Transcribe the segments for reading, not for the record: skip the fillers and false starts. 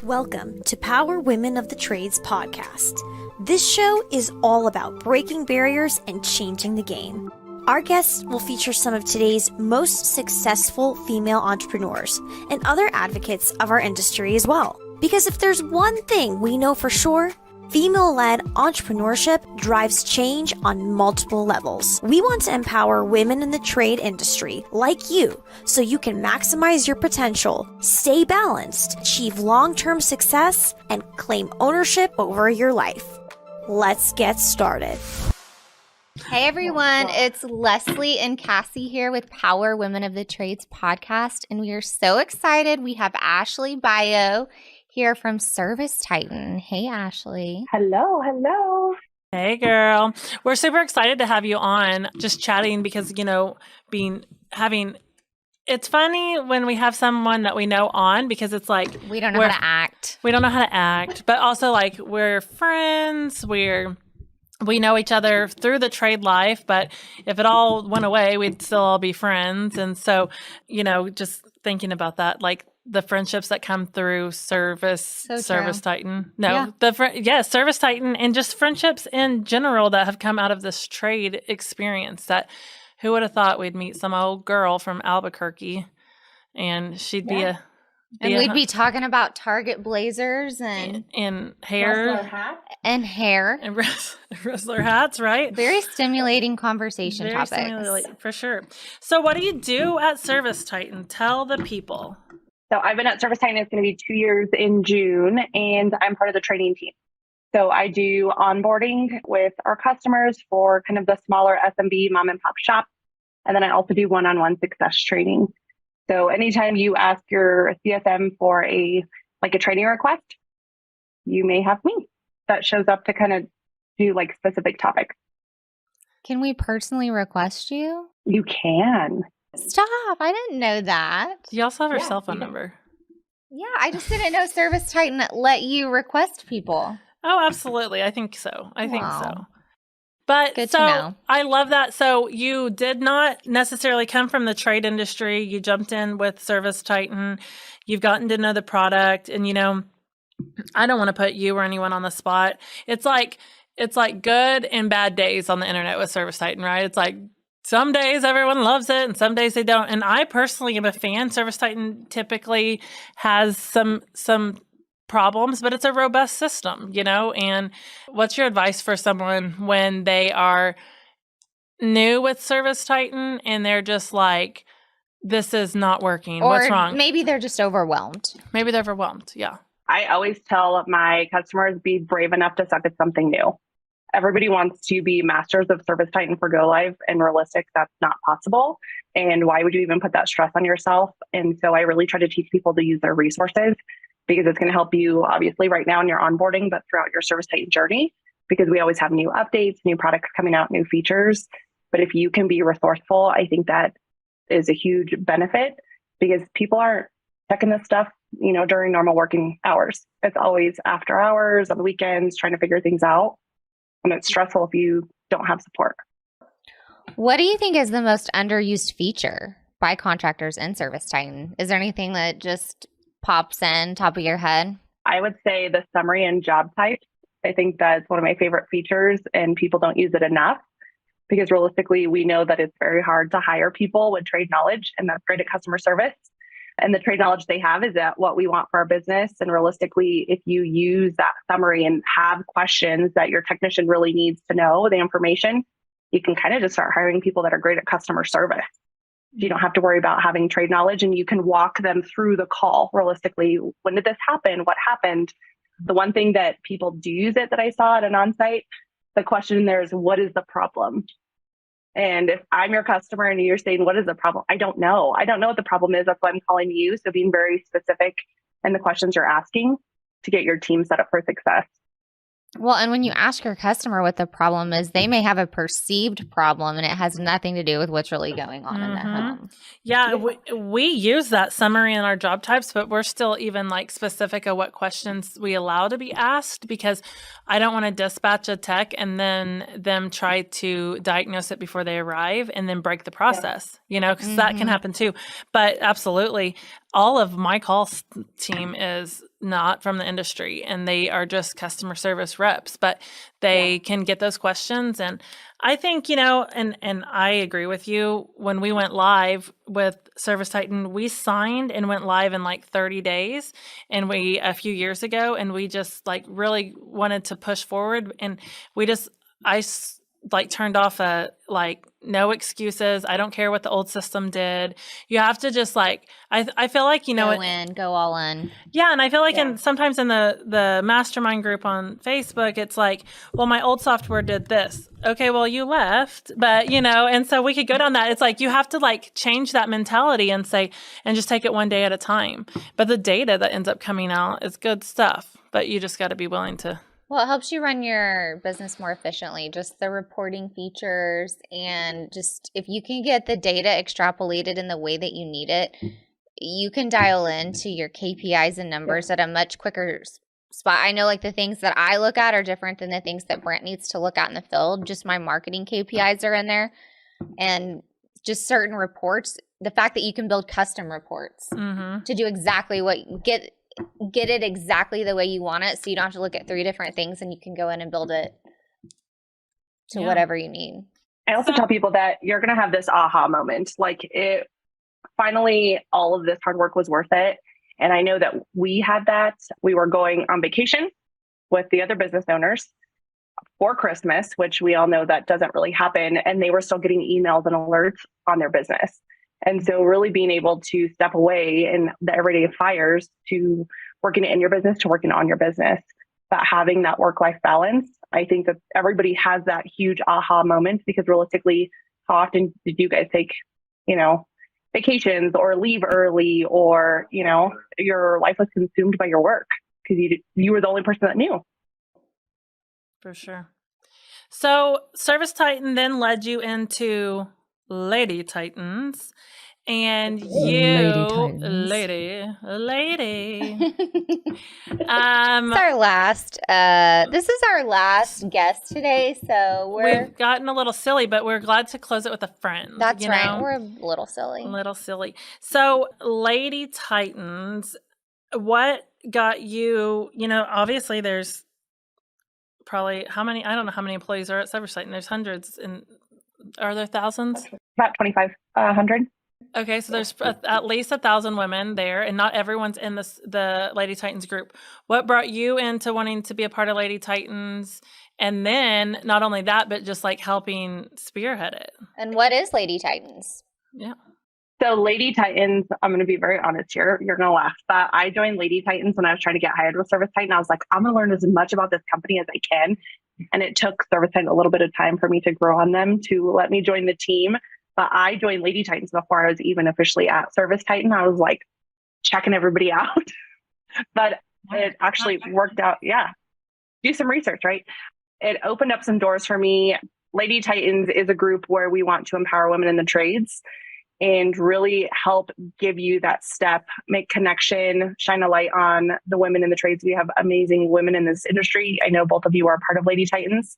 Welcome to Power Women of the Trades podcast. This show is all about breaking barriers and changing the game. Our guests will feature some of today's most successful female entrepreneurs and other advocates of our industry as well. Because if there's one thing we know for sure, female-led entrepreneurship drives change on multiple levels. We want to empower women in the trade industry like you so you can maximize your potential, stay balanced, achieve long-term success, and claim ownership over your life. Let's get started. Hey everyone, it's Leslie and Cassie here with Power Women of the Trades podcast, and we are so excited. We have Ashley Baillio here from ServiceTitan. Hey, Ashley. Hello. Hey, girl. We're super excited to have you on, just chatting because, it's funny when we have someone that we know on because it's like we don't know how to act. We don't know how to act, but also like we're friends. We know each other through the trade life, but if it all went away, we'd still all be friends. And so, just thinking about that, like the friendships that come through ServiceTitan. ServiceTitan, and just friendships in general that have come out of this trade experience. That who would have thought we'd meet some old girl from Albuquerque, and she'd we'd be talking about Target blazers and hair and wrestler hats, right? Very stimulating conversation topics. For sure. So what do you do at ServiceTitan? Tell the people. So I've been at ServiceTitan, it's going to be 2 years in June, and I'm part of the training team. So I do onboarding with our customers for kind of the smaller SMB mom and pop shop. And then I also do one-on-one success training. So anytime you ask your CSM for a training request, you may have me that shows up to kind of do like specific topics. Can we personally request you? You can. Stop. I didn't know that. You also have your cell phone number. Yeah, I just didn't know ServiceTitan let you request people. Oh, absolutely. I think so. I think so. But good to know. I love that. So you did not necessarily come from the trade industry. You jumped in with ServiceTitan. You've gotten to know the product. And, I don't want to put you or anyone on the spot. It's like good and bad days on the internet with ServiceTitan, right? It's like some days everyone loves it and some days they don't. And I personally am a fan. ServiceTitan typically has some problems, but it's a robust system, And what's your advice for someone when they are new with ServiceTitan and they're just like, this is not working. Or what's wrong? Maybe they're just overwhelmed. Yeah. I always tell my customers, be brave enough to suck at something new. Everybody wants to be masters of ServiceTitan for go live, and realistic, that's not possible. And why would you even put that stress on yourself? And so I really try to teach people to use their resources because it's going to help you obviously right now in your onboarding, but throughout your ServiceTitan journey, because we always have new updates, new products coming out, new features. But if you can be resourceful, I think that is a huge benefit because people aren't checking this stuff, during normal working hours. It's always after hours, on the weekends, trying to figure things out. And it's stressful if you don't have support. What do you think is the most underused feature by contractors in ServiceTitan? Is there anything that just pops in top of your head? I would say the summary and job types. I think that's one of my favorite features, and people don't use it enough because realistically, we know that it's very hard to hire people with trade knowledge, and that's great at customer service. And the trade knowledge they have is at what we want for our business. And realistically, if you use that summary and have questions that your technician really needs to know, the information, you can kind of just start hiring people that are great at customer service. You don't have to worry about having trade knowledge, and you can walk them through the call realistically. When did this happen? What happened? The one thing that people do use it that I saw at an onsite, the question in there is, what is the problem? And if I'm your customer and you're saying, what is the problem? I don't know. I don't know what the problem is. That's why I'm calling you. So being very specific in the questions you're asking to get your team set up for success. Well, and when you ask your customer what the problem is, they may have a perceived problem and it has nothing to do with what's really going on in the home. Yeah, we use that summary in our job types, but we're still even like specific of what questions we allow to be asked because I don't want to dispatch a tech and then them try to diagnose it before they arrive and then break the process, because that can happen too. But absolutely. all of my team is not from the industry, and they are just customer service reps, but they can get those questions. And I think, and I agree with you. When we went live with ServiceTitan, we signed and went live in like 30 days and a few years ago, and we just like really wanted to push forward. And I turned off no excuses. I don't care what the old system did. You have to just I feel like, go all in. Yeah. And I feel like sometimes in the mastermind group on Facebook, it's like, well, my old software did this. Okay, well, you left, but and so we could go down that. It's like, you have to change that mentality and just take it one day at a time. But the data that ends up coming out is good stuff, but you just got to be willing to. Well, it helps you run your business more efficiently, just the reporting features, and just if you can get the data extrapolated in the way that you need it, you can dial into your KPIs and numbers at a much quicker spot. I know the things that I look at are different than the things that Brent needs to look at in the field. Just my marketing KPIs are in there, and just certain reports. The fact that you can build custom reports to do exactly what get it exactly the way you want it, so you don't have to look at 3 different things, and you can go in and build it to whatever you need. I also tell people that you're going to have this aha moment. Finally, all of this hard work was worth it. And I know that we had that. We were going on vacation with the other business owners for Christmas, which we all know that doesn't really happen. And they were still getting emails and alerts on their business. And so really being able to step away in the everyday fires to working in your business to working on your business, but having that work-life balance, I think that everybody has that huge aha moment, because realistically, how often did you guys take, vacations or leave early, or, your life was consumed by your work because you were the only person that knew. For sure. So ServiceTitan then led you into LadyTitans, and lady. It's our last. This is our last guest today, so we've gotten a little silly, but we're glad to close it with a friend. That's right. We're a little silly. So LadyTitans, what got you? Obviously there's probably I don't know how many employees are at ServiceTitan. There's hundreds, and are there thousands? About 2,500. Okay, so there's at least 1,000 women there, and not everyone's in the LadyTitans group. What brought you into wanting to be a part of LadyTitans? And then not only that, but just helping spearhead it. And what is LadyTitans? Yeah. So LadyTitans, I'm going to be very honest here. You're going to laugh, but I joined LadyTitans when I was trying to get hired with ServiceTitan. I was like, I'm going to learn as much about this company as I can. And it took ServiceTitan a little bit of time for me to grow on them to let me join the team. But I joined LadyTitans before I was even officially at ServiceTitan. I was checking everybody out, but it actually worked out. Yeah. Do some research, right? It opened up some doors for me. LadyTitans is a group where we want to empower women in the trades and really help give you that step, make connection, shine a light on the women in the trades. We have amazing women in this industry. I know both of you are part of LadyTitans.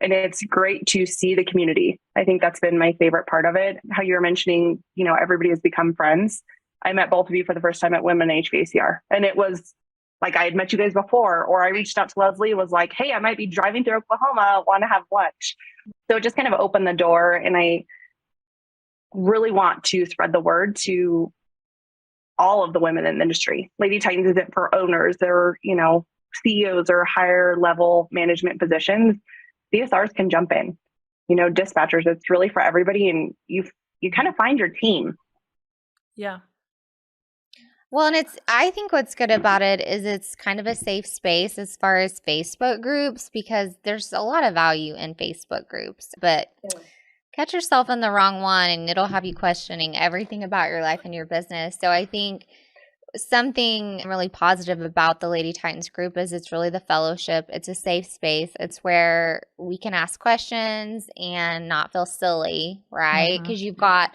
And it's great to see the community. I think that's been my favorite part of it. How you were mentioning, everybody has become friends. I met both of you for the first time at Women HVACR. And it was I had met you guys before, or I reached out to Leslie, was like, hey, I might be driving through Oklahoma, want to have lunch. So it just kind of opened the door. And I really want to spread the word to all of the women in the industry. LadyTitans isn't for owners. They're, CEOs or higher level management positions. CSRs can jump in, dispatchers. It's really for everybody, and you kind of find your team. Yeah. Well, and I think what's good about it is it's kind of a safe space as far as Facebook groups, because there's a lot of value in Facebook groups, but catch yourself in the wrong one and it'll have you questioning everything about your life and your business. So I think something really positive about the LadyTitans group is it's really the fellowship. It's a safe space. It's where we can ask questions and not feel silly, right? Because you've got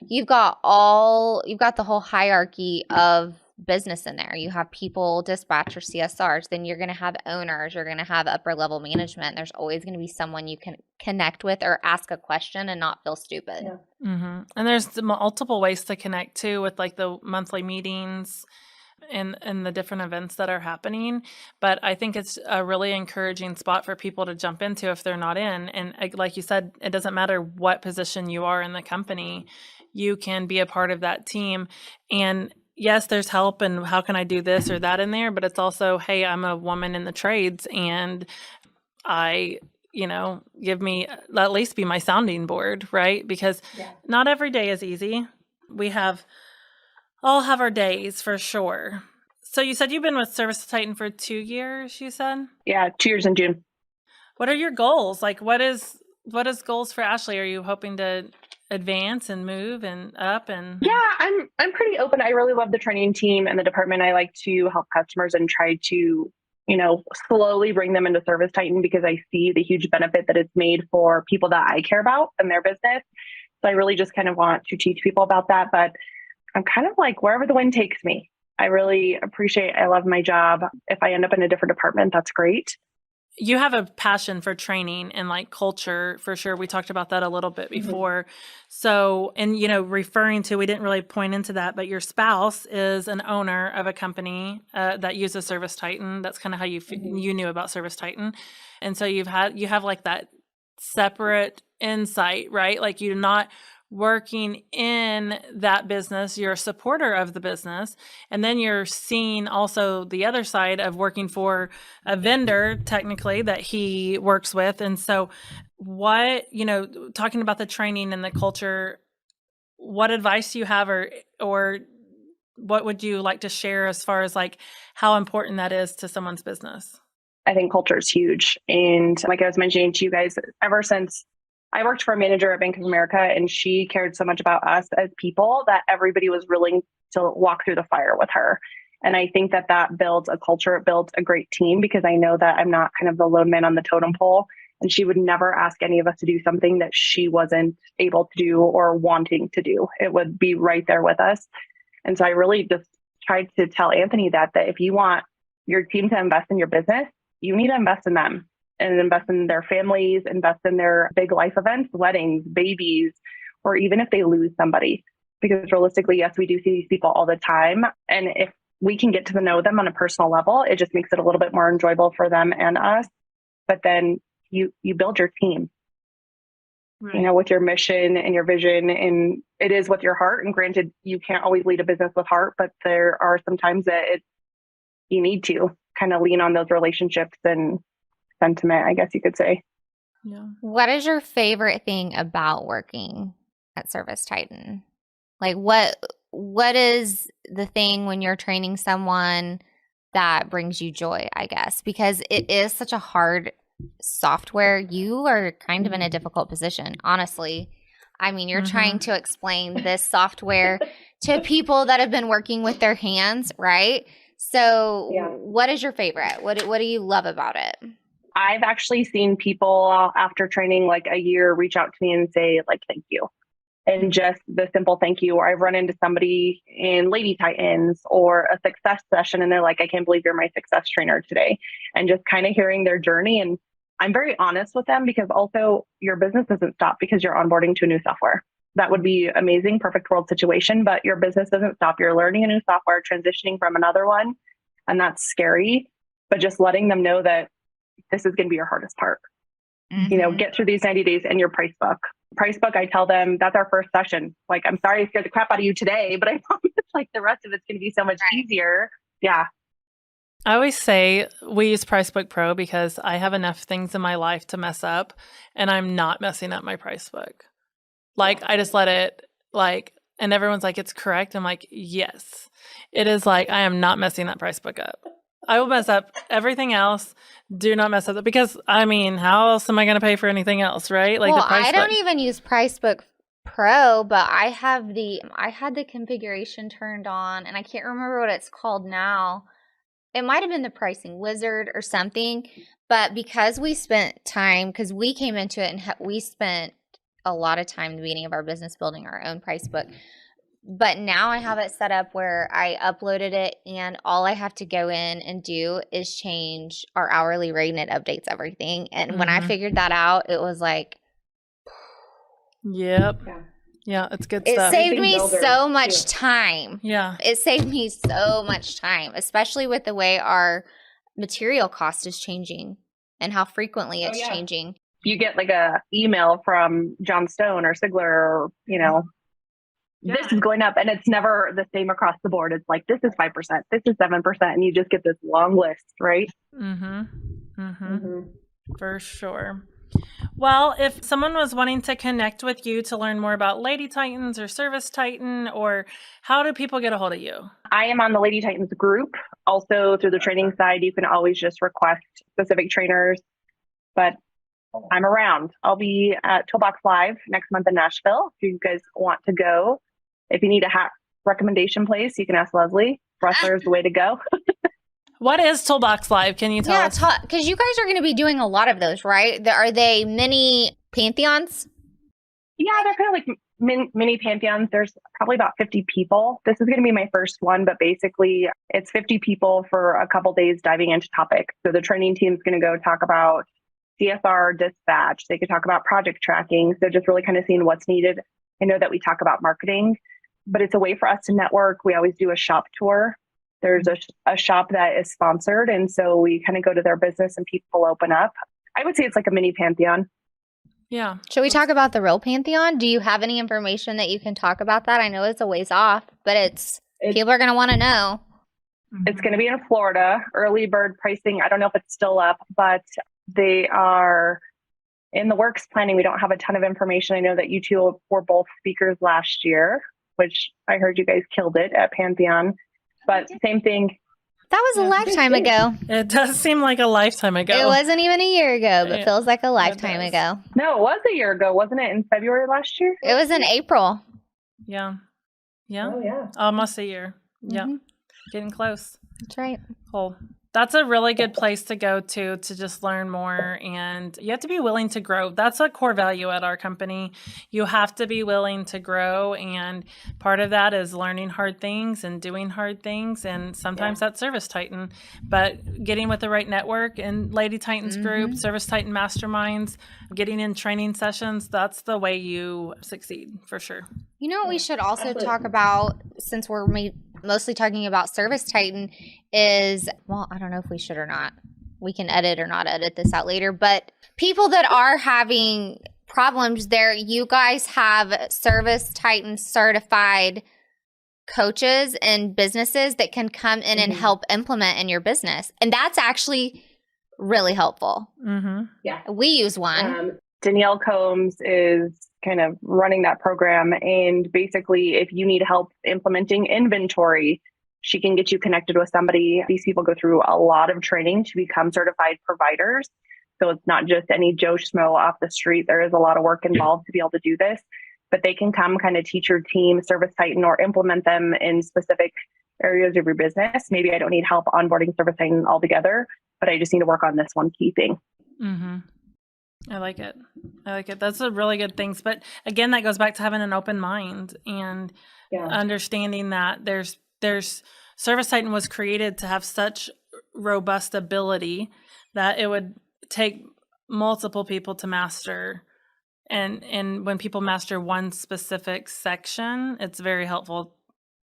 the whole hierarchy of business in there. You have people, dispatchers, CSRs, then you're going to have owners, you're going to have upper level management. There's always going to be someone you can connect with or ask a question and not feel stupid. Yeah. Mm-hmm. And there's multiple ways to connect too, with like the monthly meetings and the different events that are happening. But I think it's a really encouraging spot for people to jump into if they're not in. And like you said, it doesn't matter what position you are in the company, you can be a part of that team. And yes, there's help and how can I do this or that in there, but it's also, hey, I'm a woman in the trades and give me, at least be my sounding board, right? Because not every day is easy. We all have our days for sure. So you said you've been with ServiceTitan for 2 years, you said? Yeah, 2 years in June. What are your goals? Like what is goals for Ashley? Are you hoping to advance and move and up and Yeah, I'm pretty open. I really love the training team and the department. I like to help customers and try to, slowly bring them into ServiceTitan because I see the huge benefit that it's made for people that I care about and their business. So I really just kind of want to teach people about that. But I'm kind of like wherever the wind takes me. I love my job. If I end up in a different department, that's great. You have a passion for training and like culture for sure. We talked about that a little bit before. So, and referring to, we didn't really point into that, but your spouse is an owner of a company that uses ServiceTitan. That's kind of how you knew about ServiceTitan. And so you have like that separate insight, right? Like you're not working in that business, you're a supporter of the business. And then you're seeing also the other side of working for a vendor, technically, that he works with. And so talking about the training and the culture, what advice do you have or what would you like to share as far as like how important that is to someone's business? I think culture is huge. And like I was mentioning to you guys, ever since I worked for a manager at Bank of America, and she cared so much about us as people that everybody was willing to walk through the fire with her. And I think that builds a culture. It builds a great team because I know that I'm not kind of the lone man on the totem pole. And she would never ask any of us to do something that she wasn't able to do or wanting to do. It would be right there with us. And so I really just tried to tell Anthony that if you want your team to invest in your business, you need to invest in them. And invest in their families, invest in their big life events, weddings, babies, or even if they lose somebody. Because realistically, yes, we do see these people all the time. And if we can get to know them on a personal level, it just makes it a little bit more enjoyable for them and us. But then you build your team, right, with your mission and your vision. And it is with your heart. And granted, you can't always lead a business with heart, but there are some times that you need to kind of lean on those relationships and sentiment, I guess you could say. Yeah. What is your favorite thing about working at ServiceTitan? Like what is the thing when you're training someone that brings you joy, I guess? Because it is such a hard software. You are kind of in a difficult position, honestly. I mean, you're trying to explain this software to people that have been working with their hands, right? So what is your favorite? What do you love about it? I've actually seen people after training like a year reach out to me and say like, thank you. And just the simple thank you. Or I've run into somebody in LadyTitans or a success session and they're like, I can't believe you're my success trainer today. And just kind of hearing their journey. And I'm very honest with them because also your business doesn't stop because you're onboarding to a new software. That would be amazing, perfect world situation, but your business doesn't stop. You're learning a new software, transitioning from another one. And that's scary, but just letting them know that this is going to be your hardest part. Get through these 90 days and your price book. I tell them that's our first session. Like, I'm sorry I scared the crap out of you today, but I promise like the rest of it's going to be so much easier. Yeah. I always say we use Pricebook Pro because I have enough things in my life to mess up and I'm not messing up my price book. Like I just let it and everyone's like, it's correct. I'm like, yes, it is. Like, I am not messing that price book up. I will mess up everything else. Do not mess up because I mean, how else am I going to pay for anything else? Right. Like I don't even use Pricebook Pro, but I had the configuration turned on and I can't remember what it's called now. It might've been the pricing wizard or something, but because we spent time, because we came into it and we spent a lot of time in the beginning of our business building our own price book. But now I have it set up where I uploaded it and all I have to go in and do is change our hourly rate and it updates everything. And when I figured that out, it was like, Yep. Yeah, it's good it stuff. saved me so much time. Yeah. It saved me so much time, especially with the way our material cost is changing and how frequently it's changing. You get like a email from John Stone or Sigler or, this is going up, and it's never the same across the board. It's like, this is 5%, this is 7%. And you just get this long list, right? For sure. Well, if someone was wanting to connect with you to learn more about LadyTitans or ServiceTitan, or how do people get a hold of you? I am on the LadyTitans group. Also through the training side, you can always just request specific trainers, but I'm around. I'll be at Toolbox Live next month in Nashville. If you guys want to go, if you need a hat recommendation place, you can ask Leslie. Rustler is the way to go. What is Toolbox Live? Can you tell us? Yeah, because you guys are going to be doing a lot of those, right? Are they mini pantheons? Yeah, they're kind of like mini pantheons. There's probably about 50 people. This is going to be my first one, but basically it's 50 people for a couple days diving into topics. So the training team's going to go talk about CSR dispatch. They could talk about project tracking. So just really kind of seeing what's needed. I know that we talk about marketing, but it's a way for us to network. We always do a shop tour. There's a shop that is sponsored. And so we kind of go to their business and people open up. I would say it's like a mini pantheon. Yeah. Should we talk about the real pantheon? Do you have any information that you can talk about that? I know it's a ways off, but people are going to want to know. It's going to be in Florida. Early bird pricing, I don't know if it's still up, but they are in the works planning. We don't have a ton of information. I know that you two were both speakers last year, which I heard you guys killed it at Pantheon. But same thing. That was a lifetime ago. It does seem like a lifetime ago. It wasn't even a year ago, but feels like a lifetime ago. No, it was a year ago. Wasn't it in February last year? It was in April. Yeah. Oh, yeah. Almost a year. Yeah. Getting close. That's right. Cool. That's a really good place to go to just learn more. And you have to be willing to grow. That's a core value at our company. You have to be willing to grow. And part of that is learning hard things and doing hard things. And sometimes that's ServiceTitan. But getting with the right network and LadyTitans group, ServiceTitan masterminds, getting in training sessions, that's the way you succeed for sure. You know what we should also talk about, since we're mostly talking about ServiceTitan, is, well, I don't know if we should or not. We can edit or not edit this out later, but people that are having problems there, you guys have ServiceTitan certified coaches and businesses that can come in and help implement in your business. And that's actually really helpful. Yeah. We use one. Danielle Combs is kind of running that program. And basically, if you need help implementing inventory, she can get you connected with somebody. These people go through a lot of training to become certified providers. So it's not just any Joe Schmo off the street. There is a lot of work involved to be able to do this, but they can come kind of teach your team ServiceTitan or implement them in specific areas of your business. Maybe I don't need help onboarding ServiceTitan altogether, but I just need to work on this one key thing. I like it. That's a really good thing. But again, that goes back to having an open mind and understanding that there's ServiceTitan was created to have such robust ability that it would take multiple people to master. And when people master one specific section, it's very helpful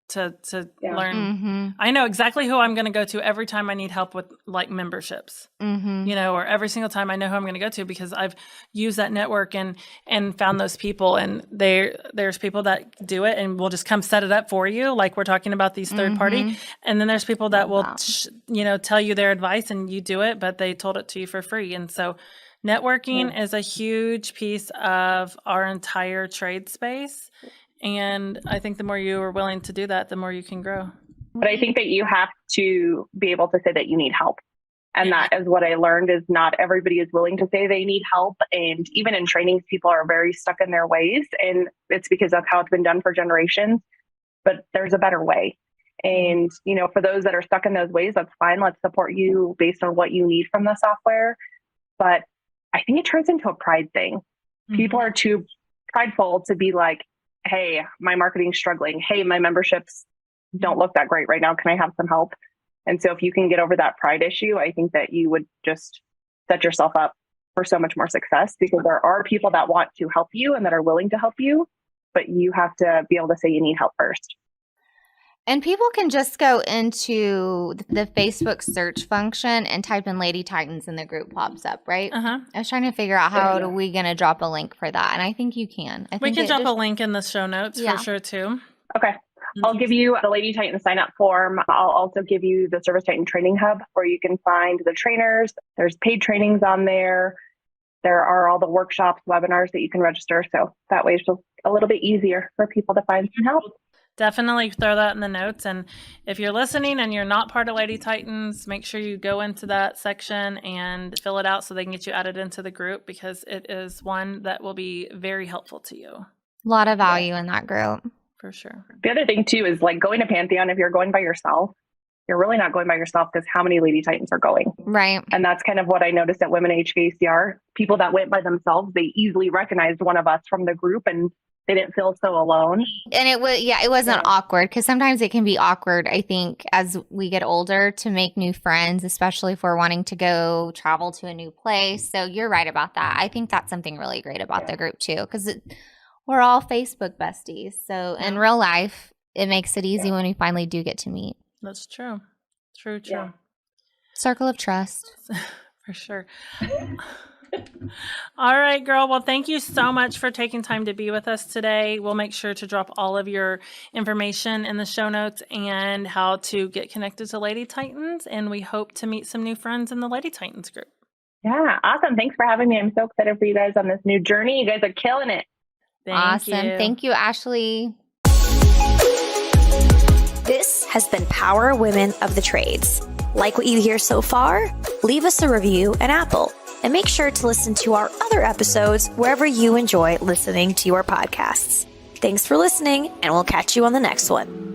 to learn. I know exactly who I'm going to go to every time I need help with like memberships, or every single time I know who I'm going to go to because I've used that network and found those people, and there's people that do it and will just come set it up for you. Like we're talking about these third party. And then there's people that will, tell you their advice and you do it, but they told it to you for free. And so networking is a huge piece of our entire trade space. And I think the more you are willing to do that, the more you can grow. But I think that you have to be able to say that you need help. And that is what I learned is not everybody is willing to say they need help. And even in trainings, people are very stuck in their ways. And it's because that's how it's been done for generations. But there's a better way. And, for those that are stuck in those ways, that's fine. Let's support you based on what you need from the software. But I think it turns into a pride thing. People are too prideful to be like, hey, my marketing's struggling. Hey, my memberships don't look that great right now. Can I have some help? And so if you can get over that pride issue, I think that you would just set yourself up for so much more success, because there are people that want to help you and that are willing to help you, but you have to be able to say you need help first. And people can just go into the Facebook search function and type in Lady Titans and the group pops up, right? Uh-huh. I was trying to figure out how are we going to drop a link for that. And I think you can. We can drop a link in the show notes for sure too. Okay. I'll give you the LadyTitan sign up form. I'll also give you the ServiceTitan Training Hub, where you can find the trainers. There's paid trainings on there. There are all the workshops, webinars that you can register. So that way it's just a little bit easier for people to find some help. Definitely throw that in the notes. And if you're listening and you're not part of Lady Titans, make sure you go into that section and fill it out so they can get you added into the group, because it is one that will be very helpful to you. A lot of value in that group. For sure. The other thing too is like going to Pantheon, if you're going by yourself, you're really not going by yourself, because how many Lady Titans are going? Right. And that's kind of what I noticed at Women HVACR. People that went by themselves, they easily recognized one of us from the group and they didn't feel so alone. And it wasn't awkward, because sometimes it can be awkward, I think, as we get older to make new friends, especially if we're wanting to go travel to a new place. So you're right about that. I think that's something really great about the group too, because we're all Facebook besties. So in real life, it makes it easy when we finally do get to meet. That's true. True. Yeah. Circle of trust. For sure. All right, girl. Well, thank you so much for taking time to be with us today. We'll make sure to drop all of your information in the show notes and how to get connected to Lady Titans. And we hope to meet some new friends in the Lady Titans group. Yeah, awesome. Thanks for having me. I'm so excited for you guys on this new journey. You guys are killing it. Awesome. Thank you, Ashley. This has been Power Women of the Trades. Like what you hear so far? Leave us a review in Apple. And make sure to listen to our other episodes wherever you enjoy listening to your podcasts. Thanks for listening, and we'll catch you on the next one.